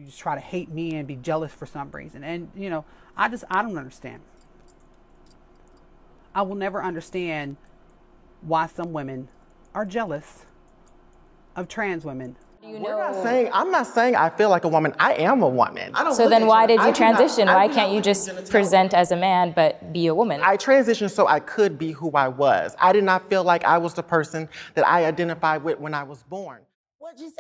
just try to hate me and be jealous for some reason. And, you know, I don't understand. I will never understand why some women are jealous of trans women. I'm not saying I feel like a woman. I am a woman. So then why did you transition? Why can't you just present as a man but be a woman? I transitioned so I could be who I was. I did not feel like I was the person that I identified with when I was born. Well, just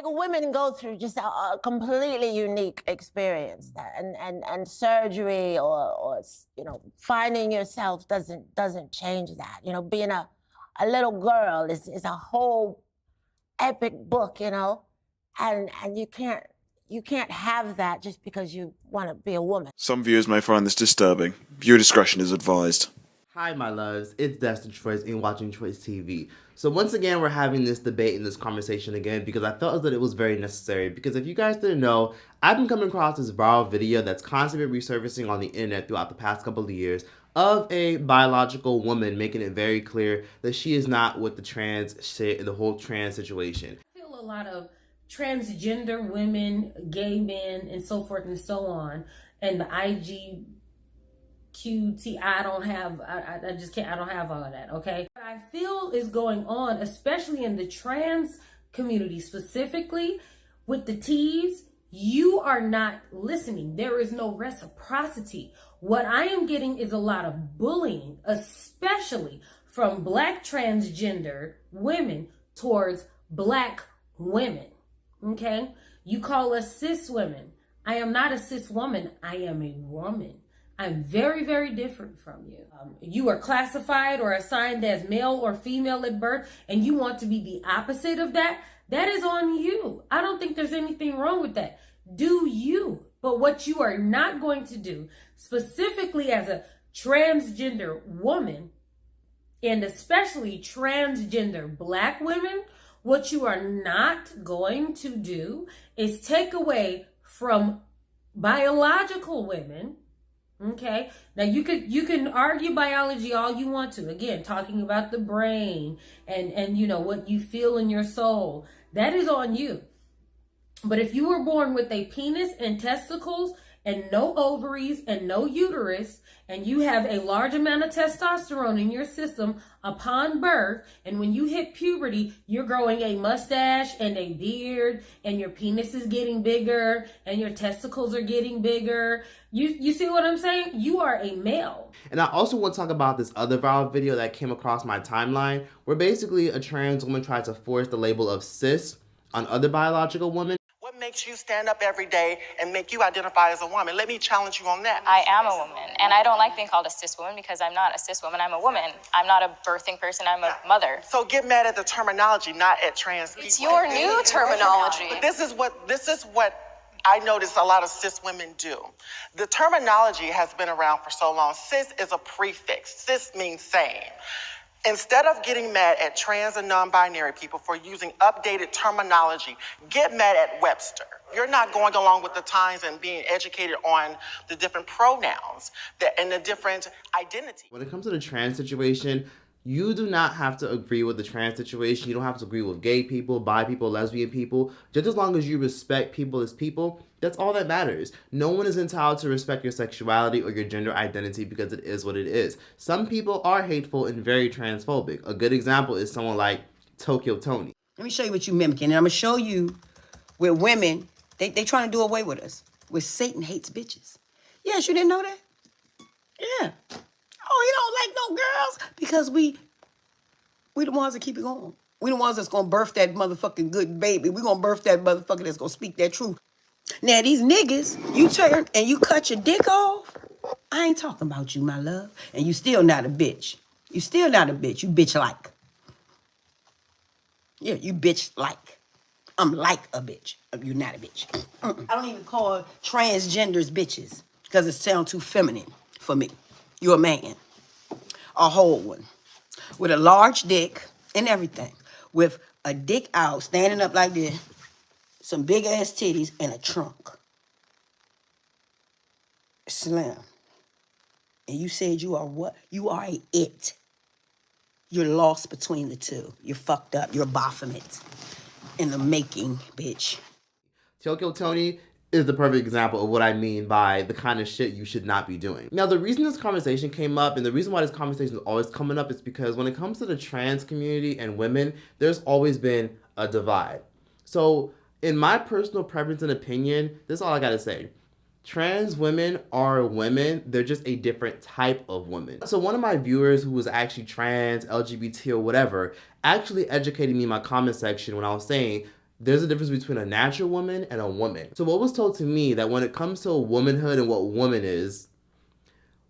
women go through just a completely unique experience, and surgery or you know, finding yourself doesn't change that. You know, being a little girl is a whole epic book, you know, and you can't have that just because you want to be a woman. Some viewers may find this disturbing. Viewer discretion is advised. Hi, my loves. It's Destin Choice and watching Choice TV. So once again, we're having this debate and this conversation again because I felt that it was very necessary. Because if you guys didn't know, I've been coming across this viral video that's constantly resurfacing on the internet throughout the past couple of years of a biological woman making it very clear that she is not with the trans shit, the whole trans situation. I feel a lot of transgender women, gay men, and so forth and so on, and the IGQT, I don't have all of that, okay? What I feel is going on, especially in the trans community specifically, with the T's, you are not listening. There is no reciprocity. What I am getting is a lot of bullying, especially from Black transgender women towards Black women, okay? You call us cis women. I am not a cis woman. I am a woman. I'm very, very different from you. You are classified or assigned as male or female at birth, and you want to be the opposite of that. That is on you. I don't think there's anything wrong with that. Do you? But what you are not going to do, specifically as a transgender woman, and especially transgender Black women, what you are not going to do is take away from biological women. Okay, now you can argue biology all you want to. Again, talking about the brain and you know what you feel in your soul, that is on you. But if you were born with a penis and testicles and no ovaries and no uterus, and you have a large amount of testosterone in your system upon birth, and when you hit puberty, you're growing a mustache and a beard, and your penis is getting bigger, and your testicles are getting bigger. You see what I'm saying? You are a male. And I also want to talk about this other viral video that came across my timeline, where basically a trans woman tried to force the label of cis on other biological women. What makes you stand up every day and make you identify as a woman? Let me challenge you on that. I am a woman, and I don't like being called a cis woman because I'm not a cis woman. I'm a woman. I'm not a birthing person. I'm a mother. So get mad at the terminology, not at trans people. It's your new terminology. But this is what I notice a lot of cis women do. The terminology has been around for so long. Cis is a prefix. Cis means same. Instead of getting mad at trans and non-binary people for using updated terminology, get mad at Webster. You're not going along with the times and being educated on the different pronouns and the different identities. When it comes to the trans situation, you do not have to agree with the trans situation. You don't have to agree with gay people, bi people, lesbian people. Just as long as you respect people as people, that's all that matters. No one is entitled to respect your sexuality or your gender identity because it is what it is. Some people are hateful and very transphobic. A good example is someone like Tokyo Tony. Let me show you what you mimicking. And I'm going to show you where women, they trying to do away with us. Where Satan hates bitches. Yes, you didn't know that? Yeah. Oh, you don't like no girls? Because we the ones that keep it going. We the ones that's going to birth that motherfucking good baby. We going to birth that motherfucker that's going to speak that truth. Now, these niggas, you turn and you cut your dick off. I ain't talking about you, my love. And you still not a bitch. You still not a bitch. You bitch-like. Yeah, you bitch-like. I'm like a bitch. You're not a bitch. I don't even call transgenders bitches because it sounds too feminine for me. You're a man, a whole one, with a large dick and everything, with a dick out, standing up like this, some big-ass titties, and a trunk. Slim. And you said you are what? You are a it. You're lost between the two. You're fucked up. You're Baphomet in the making, bitch. Tokyo Tony is the perfect example of what I mean by the kind of shit you should not be doing. Now, the reason this conversation came up and the reason why this conversation is always coming up is because when it comes to the trans community and women, there's always been a divide. So in my personal preference and opinion, this is all I gotta say. Trans women are women. They're just a different type of woman. So one of my viewers who was actually trans, LGBT or whatever, actually educated me in my comment section when I was saying there's a difference between a natural woman and a woman. So what was told to me that when it comes to womanhood and what woman is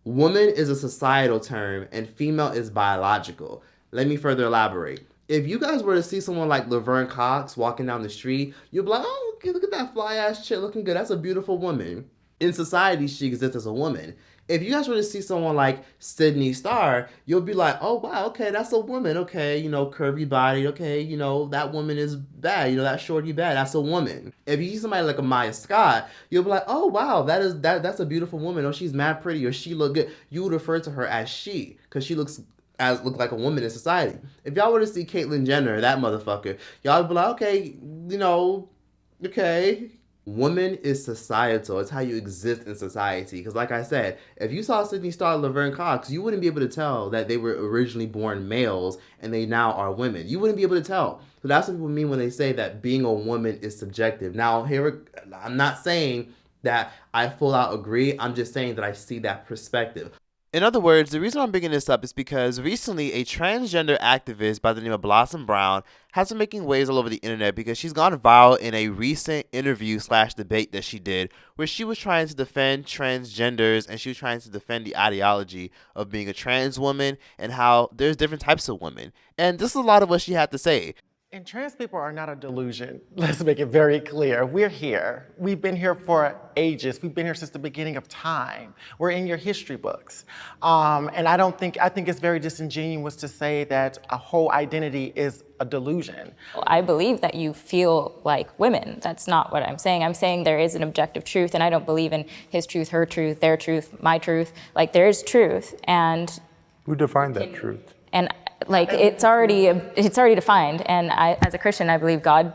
a societal term and female is biological. Let me further elaborate. If you guys were to see someone like Laverne Cox walking down the street, you'd be like, oh, okay, look at that fly ass chick looking good. That's a beautiful woman. In society, she exists as a woman. If you guys were to see someone like Sydney Starr, you'll be like, oh, wow, okay, that's a woman. Okay, you know, curvy body. Okay, you know, that woman is bad. You know, that shorty bad. That's a woman. If you see somebody like a Maya Scott, you'll be like, oh, wow, that's a beautiful woman. Or she's mad pretty. Or she look good. You would refer to her as she because she look like a woman in society. If y'all were to see Caitlyn Jenner, that motherfucker, y'all would be like, okay, you know, okay. Woman is societal. It's how you exist in society. Because like I said, if you saw Sydney Starr, Laverne Cox, you wouldn't be able to tell that they were originally born males and they now are women. You wouldn't be able to tell. So that's what people mean when they say that being a woman is subjective. Now, I'm not saying that I full out agree. I'm just saying that I see that perspective. In other words, the reason I'm bringing this up is because recently a transgender activist by the name of Blossom Brown has been making waves all over the internet because she's gone viral in a recent interview/debate that she did where she was trying to defend transgenders and she was trying to defend the ideology of being a trans woman and how there's different types of women. And this is a lot of what she had to say. And trans people are not a delusion. Let's make it very clear. We're here. We've been here for ages. We've been here since the beginning of time. We're in your history books. And I think it's very disingenuous to say that a whole identity is a delusion. I believe that you feel like women. That's not what I'm saying. I'm saying there is an objective truth, and I don't believe in his truth, her truth, their truth, my truth. Like, there is truth, and who defined that truth? And like, it's already defined, and I, as a Christian, I believe God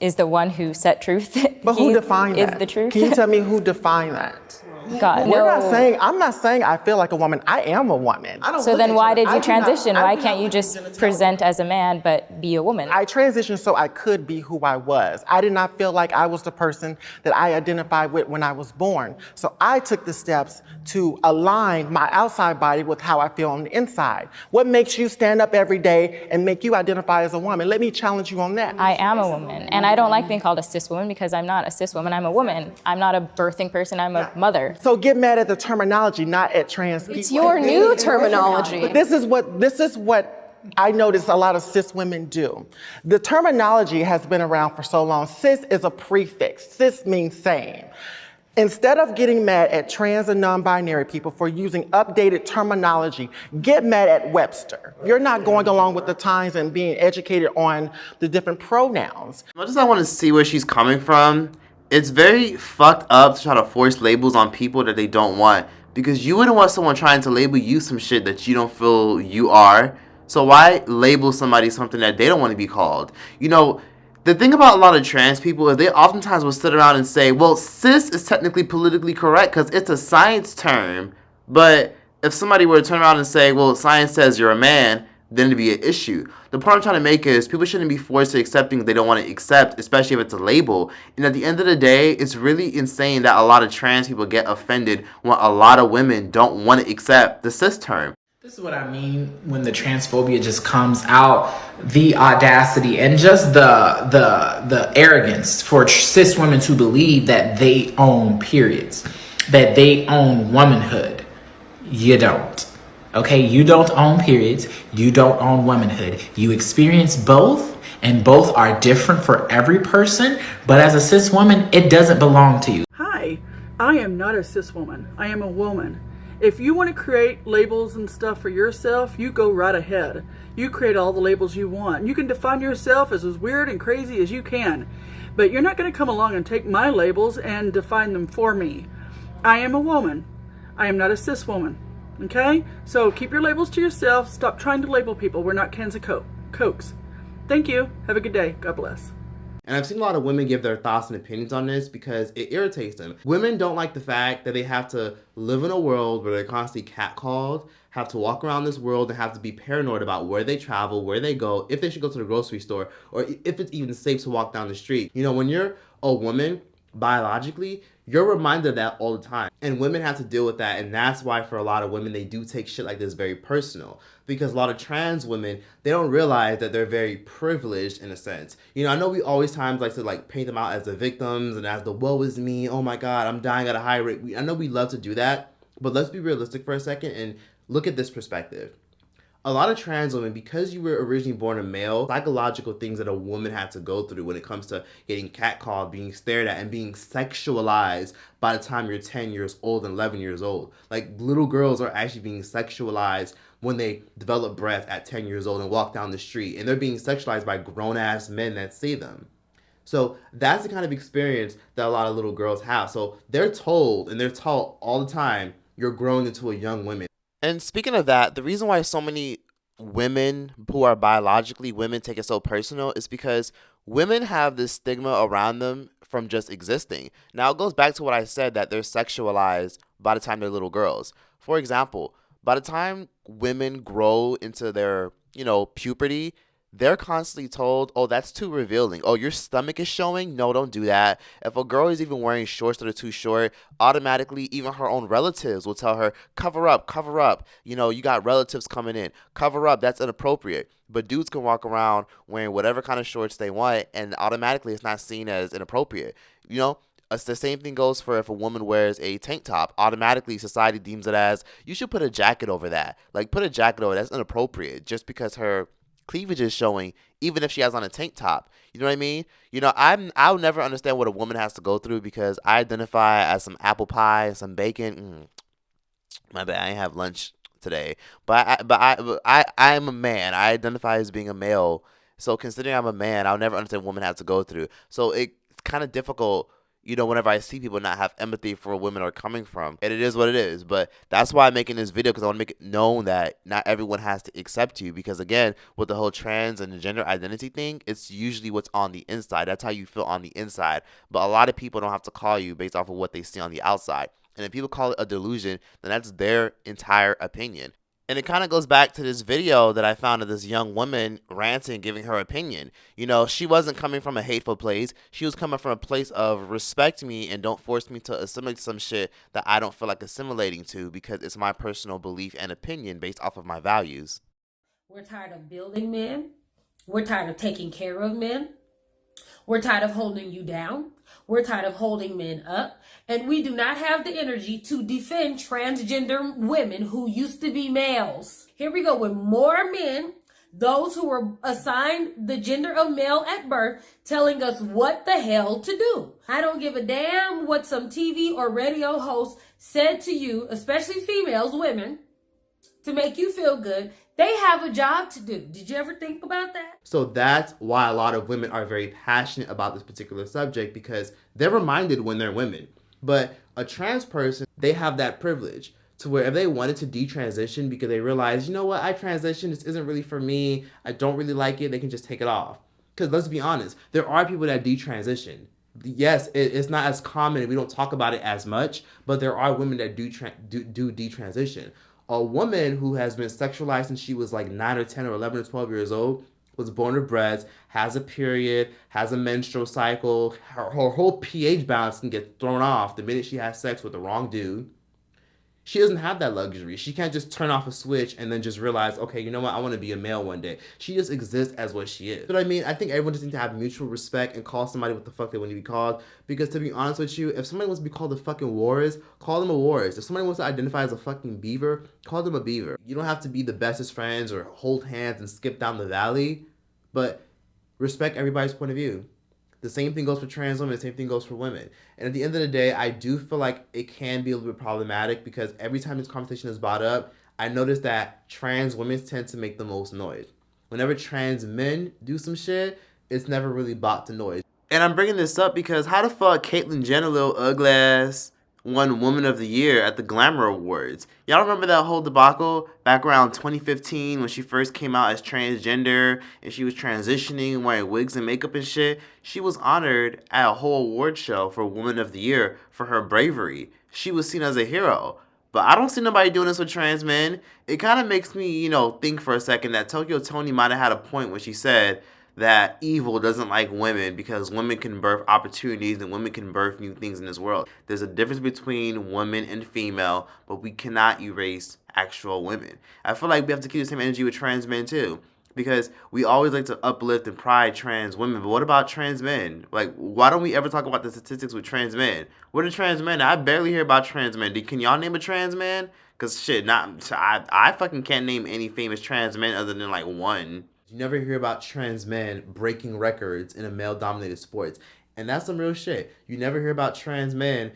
is the one who set truth. But who defined that? Is the truth. Can you tell me who defined that? God. I'm not saying I feel like a woman. I am a woman. So then why did you transition? Why can't you just present as a man but be a woman? I transitioned so I could be who I was. I did not feel like I was the person that I identified with when I was born. So I took the steps to align my outside body with how I feel on the inside. What makes you stand up every day and make you identify as a woman? Let me challenge you on that. I am a woman, and I don't like being called a cis woman because I'm not a cis woman. I'm a woman. I'm not a birthing person. I'm a mother. So get mad at the terminology, not at trans people. It's your new terminology. But this is what I notice a lot of cis women do. The terminology has been around for so long. Cis is a prefix. Cis means same. Instead of getting mad at trans and non-binary people for using updated terminology, get mad at Webster. You're not going along with the times and being educated on the different pronouns. As much as I want to see where she's coming from, it's very fucked up to try to force labels on people that they don't want, because you wouldn't want someone trying to label you some shit that you don't feel you are. So why label somebody something that they don't want to be called? You know, the thing about a lot of trans people is they oftentimes will sit around and say, well, cis is technically politically correct because it's a science term. But if somebody were to turn around and say, well, science says you're a man, then it'd be an issue. The point I'm trying to make is people shouldn't be forced to accept things they don't want to accept, especially if it's a label. And at the end of the day, it's really insane that a lot of trans people get offended when a lot of women don't want to accept the cis term. This is what I mean when the transphobia just comes out, the audacity and just the arrogance for cis women to believe that they own periods, that they own womanhood. You don't. Okay, you don't own periods, you don't own womanhood. You experience both, and both are different for every person, but as a cis woman, it doesn't belong to you. Hi, I am not a cis woman. I am a woman. If you want to create labels and stuff for yourself, you go right ahead. You create all the labels you want. You can define yourself as weird and crazy as you can, but you're not going to come along and take my labels and define them for me. I am a woman. I am not a cis woman. Okay? So keep your labels to yourself. Stop trying to label people. We're not cans of Cokes. Thank you. Have a good day. God bless. And I've seen a lot of women give their thoughts and opinions on this because it irritates them. Women don't like the fact that they have to live in a world where they're constantly catcalled, have to walk around this world and have to be paranoid about where they travel, where they go, if they should go to the grocery store, or if it's even safe to walk down the street. You know, when you're a woman, biologically, you're reminded of that all the time. And women have to deal with that, and that's why for a lot of women, they do take shit like this very personal. Because a lot of trans women, they don't realize that they're very privileged in a sense. You know, I know we always times like to like paint them out as the victims and as the woe is me, oh my god, I'm dying at a high rate. I know we love to do that, but let's be realistic for a second and look at this perspective. A lot of trans women, because you were originally born a male, psychological things that a woman had to go through when it comes to getting catcalled, being stared at, and being sexualized by the time you're 10 years old and 11 years old. Like, little girls are actually being sexualized when they develop breasts at 10 years old and walk down the street, and they're being sexualized by grown-ass men that see them. So that's the kind of experience that a lot of little girls have. So they're told, and they're taught all the time, you're growing into a young woman. And speaking of that, the reason why so many women who are biologically women take it so personal is because women have this stigma around them from just existing. Now, it goes back to what I said, that they're sexualized by the time they're little girls. For example, by the time women grow into their, puberty, they're constantly told, oh, that's too revealing. Oh, your stomach is showing? No, don't do that. If a girl is even wearing shorts that are too short, automatically even her own relatives will tell her, cover up, cover up. You got relatives coming in. Cover up, that's inappropriate. But dudes can walk around wearing whatever kind of shorts they want, and automatically it's not seen as inappropriate. It's the same thing goes for if a woman wears a tank top. Automatically, society deems it as, you should put a jacket over that. Like, put a jacket over, that's inappropriate just because her cleavage is showing, even if she has on a tank top. You know what I mean? I'll never understand what a woman has to go through because I identify as some apple pie and some bacon. My bad, I ain't have lunch today. But I am a man. I identify as being a male. So considering I'm a man, I'll never understand what women have to go through. So it's kind of difficult, whenever I see people not have empathy for where women are coming from. And it is what it is. But that's why I'm making this video, because I want to make it known that not everyone has to accept you. Because again, with the whole trans and the gender identity thing, it's usually what's on the inside. That's how you feel on the inside. But a lot of people don't have to call you based off of what they see on the outside. And if people call it a delusion, then that's their entire opinion. And it kind of goes back to this video that I found of this young woman ranting, giving her opinion. She wasn't coming from a hateful place. She was coming from a place of respect me and don't force me to assimilate some shit that I don't feel like assimilating to because it's my personal belief and opinion based off of my values. We're tired of building men. We're tired of taking care of men. We're tired of holding you down. We're tired of holding men up. And we do not have the energy to defend transgender women who used to be males. Here we go with more men, those who were assigned the gender of male at birth, telling us what the hell to do. I don't give a damn what some TV or radio host said to you, especially females, women, to make you feel good. They have a job to do. Did you ever think about that? So that's why a lot of women are very passionate about this particular subject, because they're reminded when they're women. But a trans person, they have that privilege to where if they wanted to detransition because they realize, I transitioned, this isn't really for me, I don't really like it, they can just take it off. Because let's be honest, there are people that detransition. Yes, it's not as common and we don't talk about it as much, but there are women that do detransition. A woman who has been sexualized since she was like 9 or 10 or 11 or 12 years old, was born with breasts, has a period, has a menstrual cycle, her whole pH balance can get thrown off the minute she has sex with the wrong dude. She doesn't have that luxury. She can't just turn off a switch and then just realize, okay, you know what, I want to be a male one day. She just exists as what she is. But I mean, I think everyone just needs to have mutual respect and call somebody what the fuck they want to be called. Because to be honest with you, if somebody wants to be called a fucking walrus, call them a walrus. If somebody wants to identify as a fucking beaver, call them a beaver. You don't have to be the bestest friends or hold hands and skip down the valley, but respect everybody's point of view. The same thing goes for trans women, the same thing goes for women. And at the end of the day, I do feel like it can be a little bit problematic because every time this conversation is brought up, I notice that trans women tend to make the most noise. Whenever trans men do some shit, it's never really brought to noise. And I'm bringing this up because how the fuck Caitlyn Jenner, little ugly ass, won Woman of the Year at the Glamour Awards. Y'all remember that whole debacle back around 2015 when she first came out as transgender and she was transitioning, wearing wigs and makeup and shit? She was honored at a whole award show for Woman of the Year for her bravery. She was seen as a hero. But I don't see nobody doing this with trans men. It kind of makes me, think for a second that Tokyo Toni might have had a point when she said that evil doesn't like women because women can birth opportunities and women can birth new things in this world. There's a difference between woman and female, but we cannot erase actual women. I feel like we have to keep the same energy with trans men too, because we always like to uplift and pride trans women, but what about trans men? Like, why don't we ever talk about the statistics with trans men? What are trans men? I barely hear about trans men. Can y'all name a trans man? Because shit, I fucking can't name any famous trans men other than like one. You never hear about trans men breaking records in a male-dominated sports. And that's some real shit. You never hear about trans men,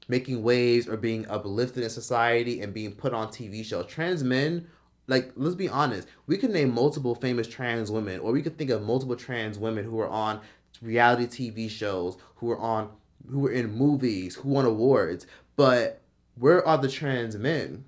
making waves or being uplifted in society and being put on TV shows. Trans men, like, let's be honest. We could name multiple famous trans women, or we could think of multiple trans women who are on reality TV shows, who were in movies, who won awards. But where are the trans men?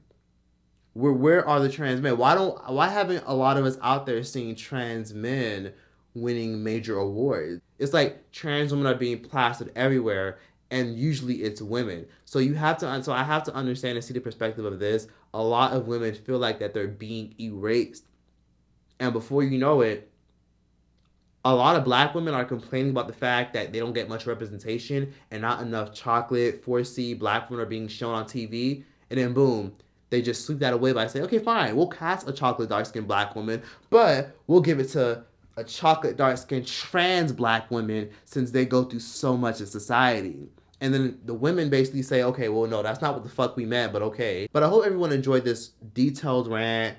Where are the trans men? Why haven't a lot of us out there seeing trans men winning major awards? It's like trans women are being plastered everywhere, and usually it's women. So I have to understand and see the perspective of this. A lot of women feel like that they're being erased, and before you know it, a lot of black women are complaining about the fact that they don't get much representation and not enough chocolate 4C black women are being shown on TV, and then boom, they just sweep that away by saying, okay, fine, we'll cast a chocolate dark-skinned black woman, but we'll give it to a chocolate dark-skinned trans black woman since they go through so much in society. And then the women basically say, okay, well, no, that's not what the fuck we meant, but okay. But I hope everyone enjoyed this detailed rant,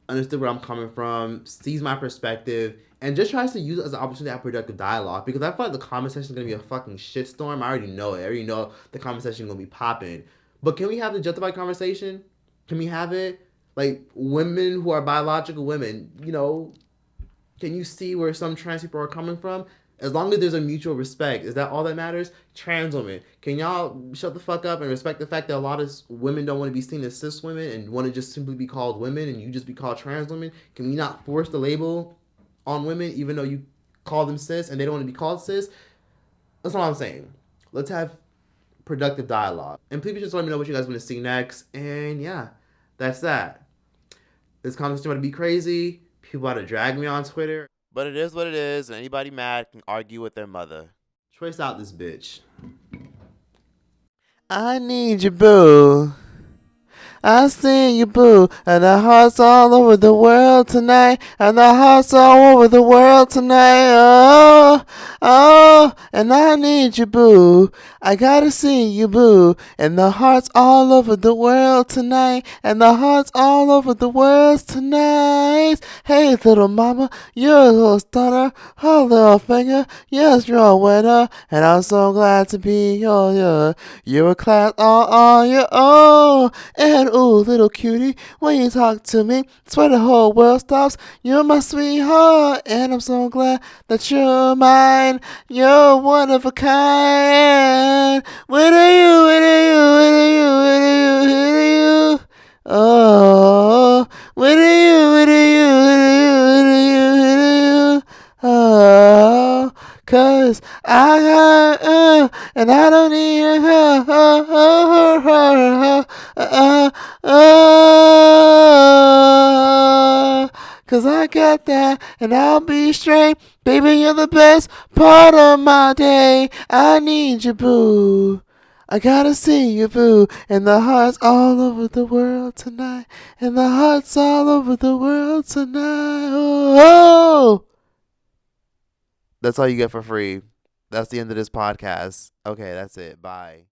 understood where I'm coming from, sees my perspective, and just tries to use it as an opportunity to have productive dialogue, because I feel like the comment section is going to be a fucking shitstorm. I already know it. I already know the comment section is going to be popping. But can we have the justified conversation? Can we have it? Like, women who are biological women, can you see where some trans people are coming from? As long as there's a mutual respect, is that all that matters? Trans women, can y'all shut the fuck up and respect the fact that a lot of women don't want to be seen as cis women and want to just simply be called women and you just be called trans women? Can we not force the label on women even though you call them cis and they don't want to be called cis? That's all I'm saying. Let's have productive dialogue. And please just let me know what you guys want to see next. And yeah, that's that. This conversation about to be crazy. People about to drag me on Twitter. But it is what it is, and anybody mad can argue with their mother. Trace out this bitch. I need you, boo. I see you, boo, and the hearts all over the world tonight, and the hearts all over the world tonight, oh, and I need you, boo, I gotta see you, boo, and the hearts all over the world tonight, and the hearts all over the world tonight. Hey, little mama, you're a little stunner, her little finger, yes, you're a winner, and I'm so glad to be you're a class all on your own, and ooh, little cutie, when you talk to me, swear the whole world stops. You're my sweetheart, and I'm so glad that you're mine. You're one of a kind. When are you, when are you, when are you, when are you, when are you? Oh, when are you, when are you, when are you, when are you, when are you? Oh, 'cause I got, and I don't need her, cause I got that, and I'll be straight. Baby, you're the best part of my day. I need you, boo. I gotta see you, boo. And the hearts all over the world tonight. And the hearts all over the world tonight. Oh! That's all you get for free. That's the end of this podcast. Okay, that's it. Bye.